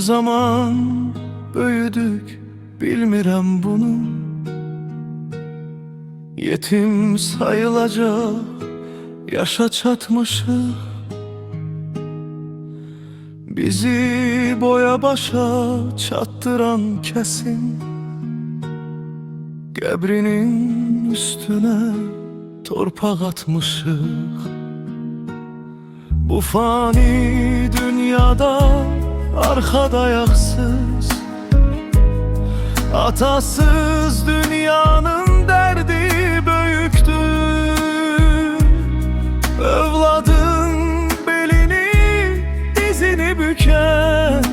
zaman böyüdük bilmirəm bunu. Yetim sayılacak yaşa çatmışıq. Bizi boya başa çattıran kesin. Qəbrinin üstüne torpaq atmışıq. Bu fani dünyada arkada ayaksız, atasız dünyanın derdi büyüktür. Övladın belini dizini büken,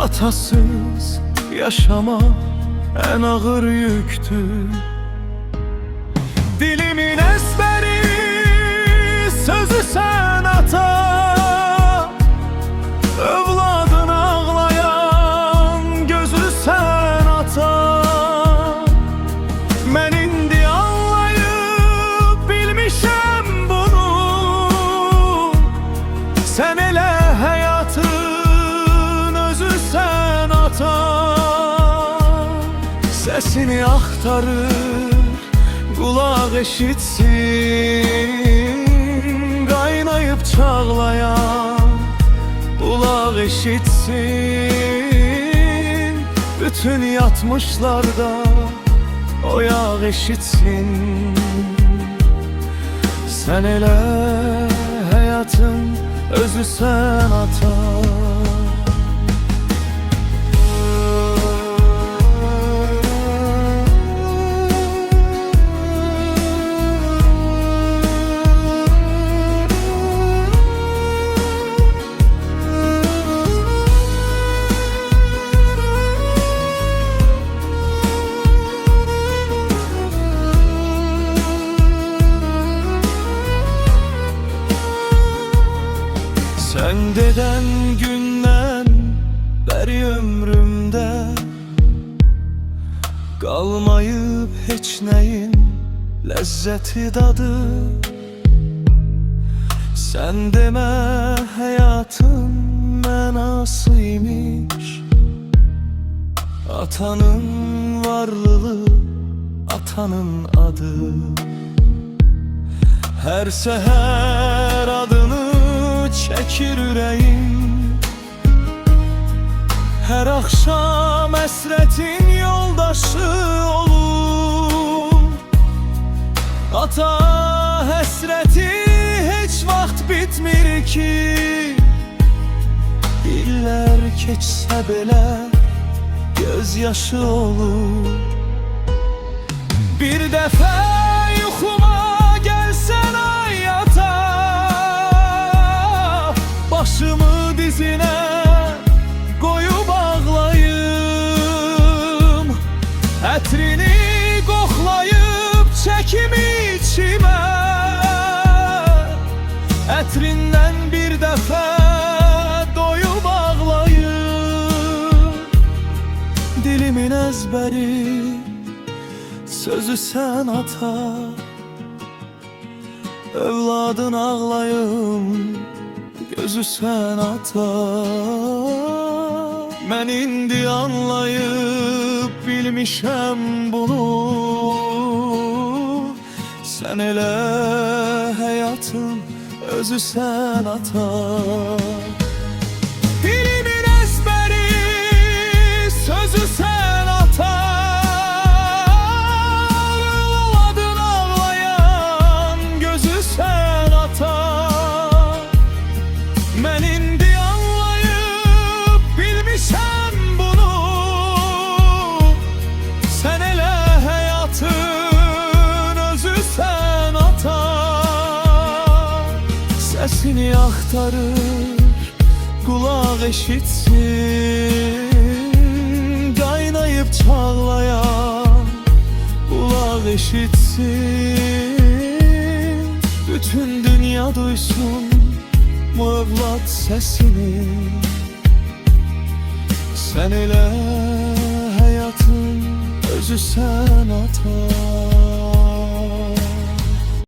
atasız yaşama en ağır yüktür. Dilimin ezberi sözü sen ata, övladın ağlayan gözü sen ata. Mən indi anlayıp bilmişəm bunu. Sen elə həyatın özü sen ata. Sesini aktarır kulak eşitsin, kaynayıp çağlayan kulak eşitsin. Bütün yatmışlarda o yağ eşitsin. Sen elə hayatın özü sen ata. Sen deden günden beri ömrümde kalmayıp hiç neyin lezzeti dadı. Sen deme hayatın menasıymış. Atanın varlığı, atanın adı. Her seher adını çekir yüreğim. Her akşam esretin yoldaşı olur. Ata hasreti hiç vaxt bitmir ki. İllər keçsə belə gözyaşı olur. Bir dəfə yuxuma gəlsən ay ata, başımı dizine koyup ağlayım. Ətrini qoxlayıp çəkim içime. Ətrindən bir dəfə doyub ağlayım. Dilimin ezberi sözü sen ata, övladın ağlayım gözü sen ata. Mən indi anlayıp bilmişəm bunu. Sen elə hayatın özü sen ata. Dilimin ezberi sözü sen ata, övladın ağlayan gözü sen ata. Mən indi anlayıp bilmişəm bunu. Sen elə hayatın özü sen ata. Sesini aktarır kulak eşitsin. Kaynayıp çağlayan kulak eşitsin. Bütün dünya duysun bu evlat sesini. Sen elə hayatın özü sen ata.